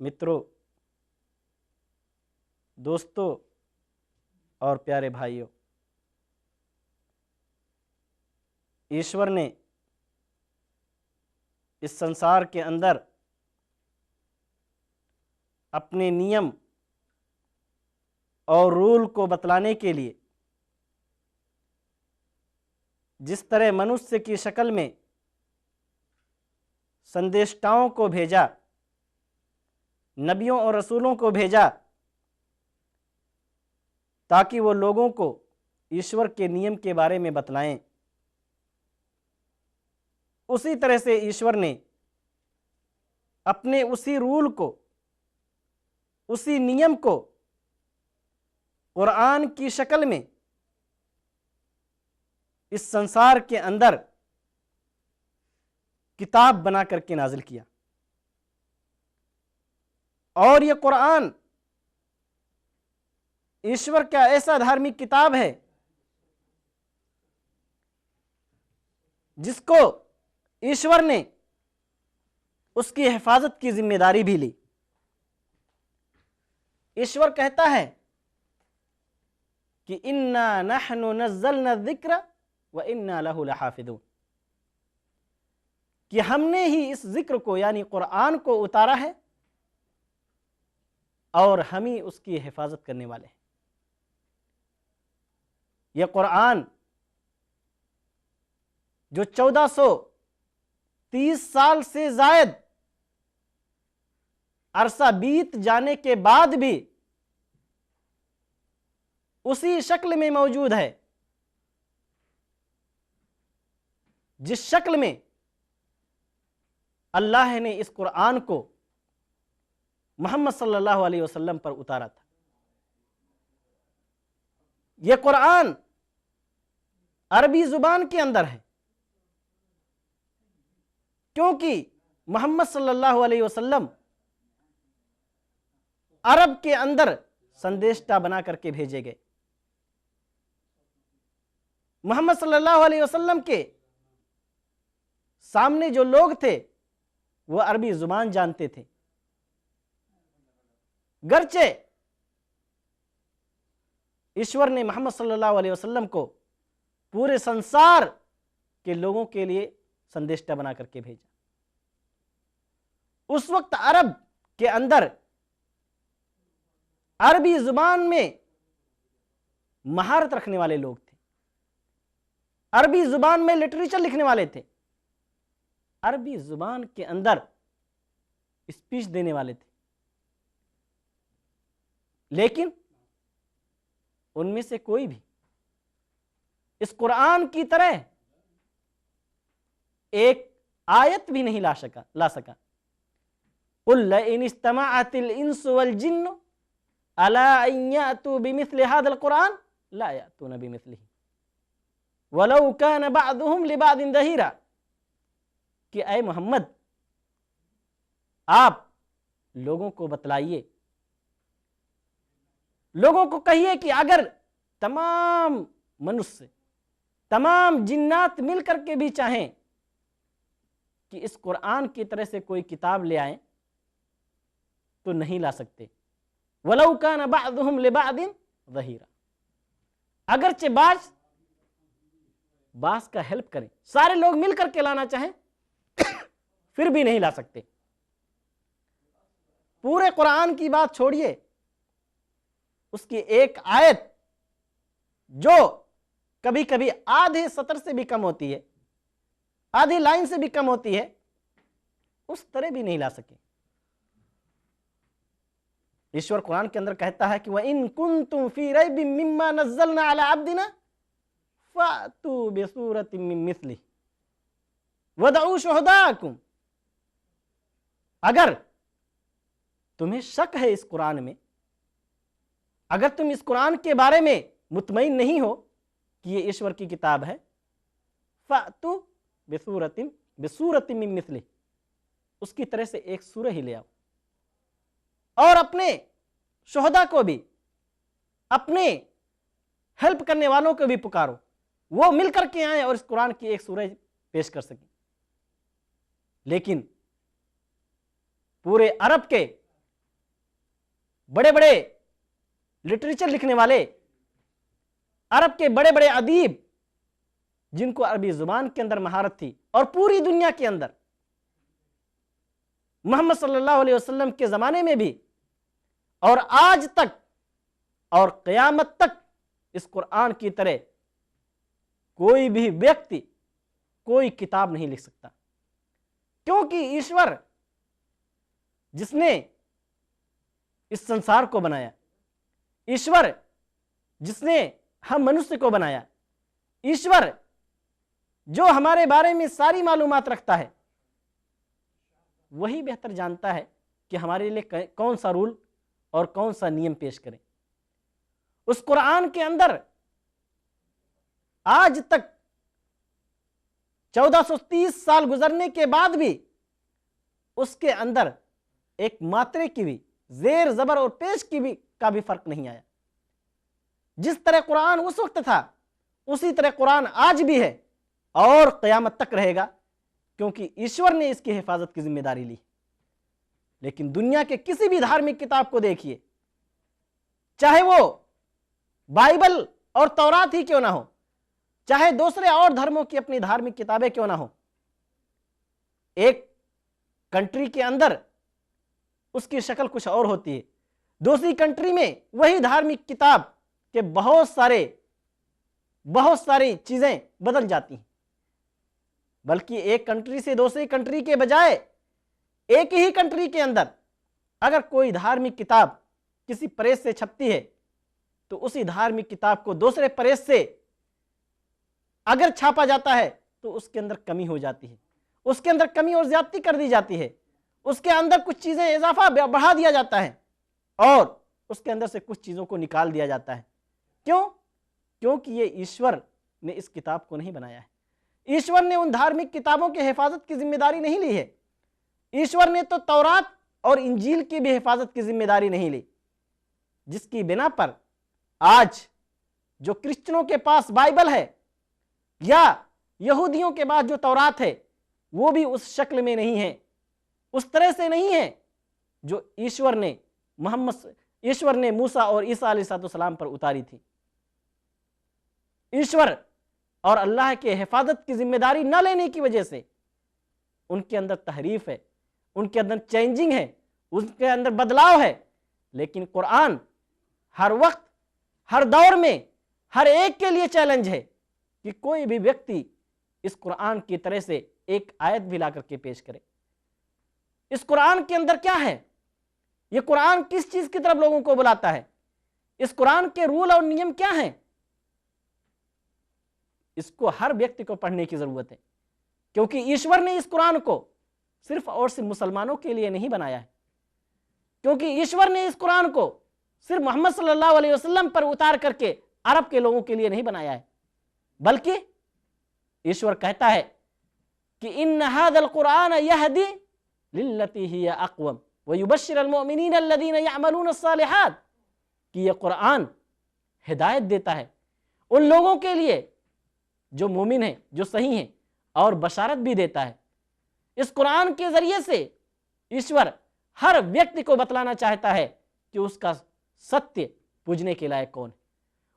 मित्रों, दोस्तों और प्यारे भाइयों, ईश्वर ने इस संसार के अंदर अपने नियम और रूल को बतलाने के लिए जिस तरह मनुष्य की शक्ल में संदेष्टाओं को भेजा, नबियों और रसूलों को भेजा, ताकि वो लोगों को ईश्वर के नियम के बारे में बतलाएं, उसी तरह से ईश्वर ने अपने उसी रूल को, उसी नियम को कुरान की शक्ल में इस संसार के अंदर किताब बना करके नाजिल किया। और यह कुरान ईश्वर का ऐसा धार्मिक किताब है जिसको ईश्वर ने उसकी हिफाजत की जिम्मेदारी भी ली। ईश्वर कहता है कि इन्ना नहनु नज़्ज़लना ज़िक्र व इन्ना लहु लहाफ़िज़ून, कि हमने ही इस जिक्र को यानी कुरान को उतारा है और हम ही उसकी हिफाजत करने वाले हैं। यह कुरान जो 1430 साल से जायद अरसा बीत जाने के बाद भी उसी शक्ल में मौजूद है जिस शक्ल में अल्लाह ने इस कुरान को मोहम्मद सल्लल्लाहु अलैहि वसल्लम पर उतारा था। यह कुरान अरबी जुबान के अंदर है, क्योंकि मोहम्मद सल्लल्लाहु अलैहि वसल्लम अरब के अंदर संदेष्टा बना करके भेजे गए। मोहम्मद सल्लल्लाहु अलैहि वसल्लम के सामने जो लोग थे वो अरबी जुबान जानते थे, गरचे ईश्वर ने मोहम्मद सल्लल्लाहु अलैहि वसल्लम को पूरे संसार के लोगों के लिए संदेष्टा बना करके भेजा। उस वक्त अरब के अंदर अरबी जुबान में महारत रखने वाले लोग थे, अरबी जुबान में लिटरेचर लिखने वाले थे, अरबी जुबान के अंदर स्पीच देने वाले थे। लेकिन उनमें से कोई भी इस कुरान की तरह एक आयत भी नहीं ला सका। कुल लइन इज्तमअतिल इंसु वल जिन्नु अला अन यातू बिमिस्लि हादिल कुरान ला यातूना बिमिस्लिही वलौ कान बअदुहुम लिबादिन दहीरा, कि ऐ मोहम्मद आप लोगों को बतलाइए, लोगों को कहिए कि अगर तमाम मनुष्य, तमाम जिन्नात मिलकर के भी चाहें कि इस कुरान की तरह से कोई किताब ले आए तो नहीं ला सकते। वलौ कान बअदुहुम लिबादिन ज़हीरा, अगरचे बास का हेल्प करें, सारे लोग मिलकर के लाना चाहें फिर भी नहीं ला सकते। पूरे कुरान की बात छोड़िए, उसकी एक आयत जो कभी कभी आधे सतर से भी कम होती है, आधी लाइन से भी कम होती है, उस तरह भी नहीं ला सके। ईश्वर कुरान के अंदर कहता है कि व इन कुंतुम फी रैबिम मिम्मा नज़्ज़लना अला अब्दिना फ़अतू बिसूरतिम मिन मिस्लिही वदऊ शुहदाकुम, अगर तुम्हें शक है इस कुरान में, अगर तुम इस कुरान के बारे में मुतमईन नहीं हो कि ये ईश्वर की किताब है, फ़अतू बिसूरतिम मिन मिस्लिही, उसकी तरह से एक सूरह ही ले आओ, और अपने शुहदा को भी, अपने हेल्प करने वालों को भी पुकारो, वो मिलकर के आए और इस कुरान की एक सूरह पेश कर सके। लेकिन पूरे अरब के बड़े बड़े लिटरेचर लिखने वाले, अरब के बड़े बड़े अदीब, जिनको अरबी जुबान के अंदर महारत थी, और पूरी दुनिया के अंदर मोहम्मद सल्लल्लाहु अलैहि वसल्लम के जमाने में भी और आज तक और क़यामत तक इस कुरान की तरह कोई भी व्यक्ति कोई किताब नहीं लिख सकता, क्योंकि ईश्वर जिसने इस संसार को बनाया, ईश्वर जिसने हम मनुष्य को बनाया, ईश्वर जो हमारे बारे में सारी मालूमात रखता है, वही बेहतर जानता है कि हमारे लिए कौन सा रूल और कौन सा नियम पेश करें। उस कुरान के अंदर आज तक 1430 साल गुजरने के बाद भी उसके अंदर एक मात्रे की भी, जेर जबर और पेश की भी का भी फर्क नहीं आया। जिस तरह कुरान उस वक्त था उसी तरह कुरान आज भी है और क़यामत तक रहेगा, क्योंकि ईश्वर ने इसकी हिफाजत की जिम्मेदारी ली। लेकिन दुनिया के किसी भी धार्मिक किताब को देखिए, चाहे वो बाइबल और तौरात ही क्यों ना हो, चाहे दूसरे और धर्मों की अपनी धार्मिक किताबें क्यों ना हो, एक कंट्री के अंदर उसकी शक्ल कुछ और होती है, दूसरी कंट्री में वही धार्मिक किताब के बहुत सारी चीजें बदल जाती हैं। बल्कि एक कंट्री से दूसरी कंट्री के बजाय एक ही कंट्री के अंदर अगर कोई धार्मिक किताब किसी प्रेस से छपती है तो उसी धार्मिक किताब को दूसरे प्रेस से अगर छापा जाता है तो उसके अंदर कमी हो जाती है, उसके अंदर कमी और ज्यादती कर दी जाती है, उसके अंदर कुछ चीजें इजाफा बढ़ा दिया जाता है और उसके अंदर से कुछ चीजों को निकाल दिया जाता है। क्यों? क्योंकि ये ईश्वर ने इस किताब को नहीं बनाया है। ईश्वर ने उन धार्मिक किताबों की हिफाजत की जिम्मेदारी नहीं ली है। ईश्वर ने तो तौरात और इंजील की भी हिफाजत की जिम्मेदारी नहीं ली, जिसकी बिना पर आज जो क्रिश्चियनों के पास बाइबल है या यहूदियों के पास जो तौरात है वो भी उस शक्ल में नहीं है, उस तरह से नहीं है जो ईश्वर ने मूसा और ईसा अलैहिस्सलाम पर उतारी थी। ईश्वर और अल्लाह के हिफाजत की जिम्मेदारी न लेने की वजह से उनके अंदर तहरीफ है, उनके अंदर चेंजिंग है, उनके अंदर बदलाव है। लेकिन कुरान हर वक्त हर दौर में हर एक के लिए चैलेंज है कि कोई भी व्यक्ति इस कुरान की तरह से एक आयत भी ला करके पेश करे। इस कुरान के अंदर क्या है, ये कुरान किस चीज की तरफ लोगों को बुलाता है, इस कुरान के रूल और नियम क्या हैं, इसको हर व्यक्ति को पढ़ने की जरूरत है। क्योंकि ईश्वर ने इस कुरान को सिर्फ और सिर्फ मुसलमानों के लिए नहीं बनाया है, क्योंकि ईश्वर ने इस कुरान को सिर्फ मोहम्मद सल्लल्लाहु अलैहि वसल्लम पर उतार करके अरब के लोगों के लिए नहीं बनाया है, बल्कि ईश्वर कहता है कि इन हादल कुरान यहदी लिल्लती हिय अक़वम व युबश्शिरुल मुमिनीन अल्लज़ीना यअमलून अस्सालिहात, कि यह कुरान हिदायत देता है उन लोगों के लिए जो मोमिन हैं, जो सही हैं, और बशारत भी देता है। इस कुरान के जरिए से ईश्वर हर व्यक्ति को बतलाना चाहता है कि उसका सत्य पूजने के लायक कौन है,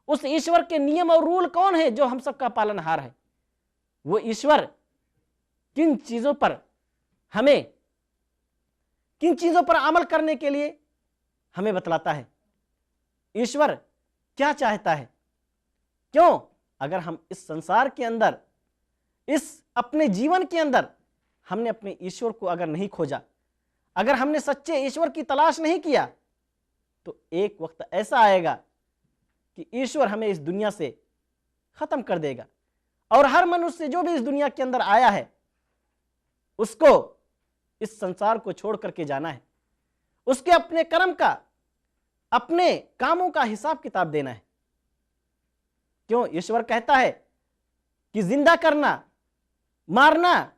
उस ईश्वर के नियम और रूल कौन है जो हम सबका पालनहार है। वो ईश्वर किन चीजों पर अमल करने के लिए हमें बतलाता है, ईश्वर क्या चाहता है। क्यों? अगर हम इस संसार के अंदर, इस अपने जीवन के अंदर हमने अपने ईश्वर को अगर नहीं खोजा, अगर हमने सच्चे ईश्वर की तलाश नहीं किया, तो एक वक्त ऐसा आएगा कि ईश्वर हमें इस दुनिया से खत्म कर देगा और हर मनुष्य जो भी इस दुनिया के अंदर आया है उसको इस संसार को छोड़ करके जाना है, उसके अपने कर्म का, अपने कामों का हिसाब किताब देना है। क्यों? ईश्वर कहता है कि जिंदा करना, मारना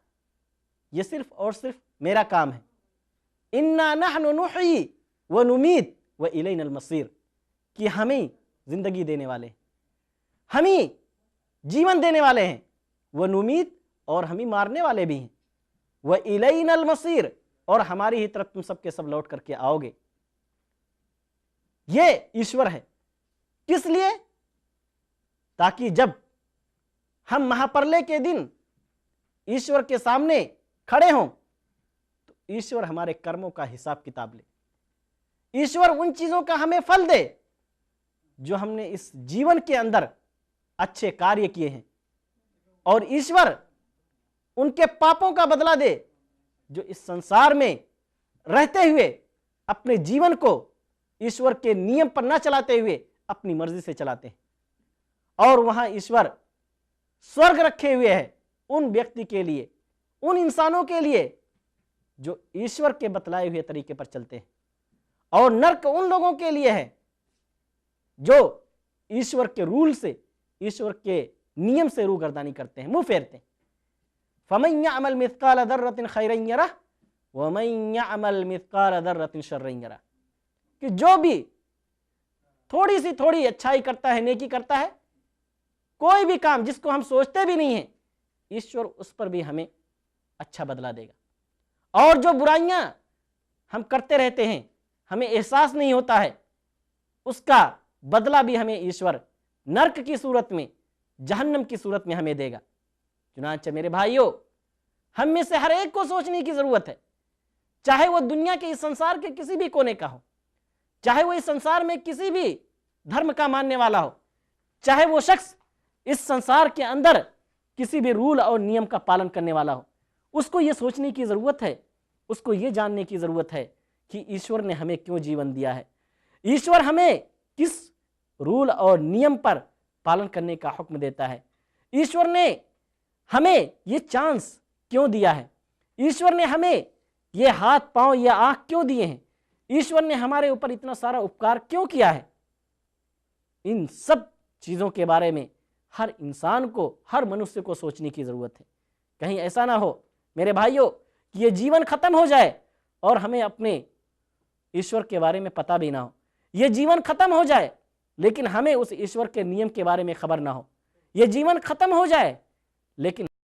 ये सिर्फ और सिर्फ मेरा काम है। इन्ना नहनु नुहयी व नुमीत व इलैनल मसीर, कि हम ही जिंदगी देने वाले हैं, हम ही जीवन देने वाले हैं, व नुमीत, और हम ही मारने वाले भी हैं, व इलैनल मसीर, और हमारी ही तरफ तुम सबके सब लौट करके आओगे। ये ईश्वर है। किस लिए? ताकि जब हम महाप्रलय के दिन ईश्वर के सामने खड़े हों तो ईश्वर हमारे कर्मों का हिसाब किताब ले, ईश्वर उन चीजों का हमें फल दे जो हमने इस जीवन के अंदर अच्छे कार्य किए हैं, और ईश्वर उनके पापों का बदला दे जो इस संसार में रहते हुए अपने जीवन को ईश्वर के नियम पर न चलाते हुए अपनी मर्जी से चलाते हैं। और वहां ईश्वर स्वर्ग रखे हुए है उन व्यक्ति के लिए, उन इंसानों के लिए जो ईश्वर के बतलाए हुए तरीके पर चलते हैं, और नरक उन लोगों के लिए है जो ईश्वर के रूल से, ईश्वर के नियम से रूगर्दानी करते हैं, मुंह फेरते हैं। फमन यअमल मिस्काल दर्रतिन खैरन यरह व मन यअमल मिस्काल दर्रतिन शर्रन यरह, कि जो भी थोड़ी अच्छाई करता है, नेकी करता है, कोई भी काम जिसको हम सोचते भी नहीं है, ईश्वर उस पर भी हमें अच्छा बदला देगा। और जो बुराइयां हम करते रहते हैं, हमें एहसास नहीं होता है, उसका बदला भी हमें ईश्वर नरक की सूरत में, जहन्नम की सूरत में हमें देगा। चुनांचे मेरे भाइयों, हम में से हर एक को सोचने की जरूरत है, चाहे वो दुनिया के इस संसार के किसी भी कोने का हो, चाहे वो इस संसार में किसी भी धर्म का मानने वाला हो, चाहे वो शख्स इस संसार के अंदर किसी भी रूल और नियम का पालन करने वाला हो, उसको ये सोचने की जरूरत है, उसको ये जानने की जरूरत है कि ईश्वर ने हमें क्यों जीवन दिया है, ईश्वर हमें किस रूल और नियम पर पालन करने का हुक्म देता है, ईश्वर ने हमें ये चांस क्यों दिया है, ईश्वर ने हमें ये हाथ पांव, ये आंख क्यों दिए हैं, ईश्वर ने हमारे ऊपर इतना सारा उपकार क्यों किया है। इन सब चीजों के बारे में हर इंसान को, हर मनुष्य को सोचने की जरूरत है। कहीं ऐसा ना हो मेरे भाइयों कि ये जीवन खत्म हो जाए और हमें अपने ईश्वर के बारे में पता भी ना हो, ये जीवन खत्म हो जाए लेकिन हमें उस ईश्वर के नियम के बारे में खबर ना हो, ये जीवन खत्म हो जाए लेकिन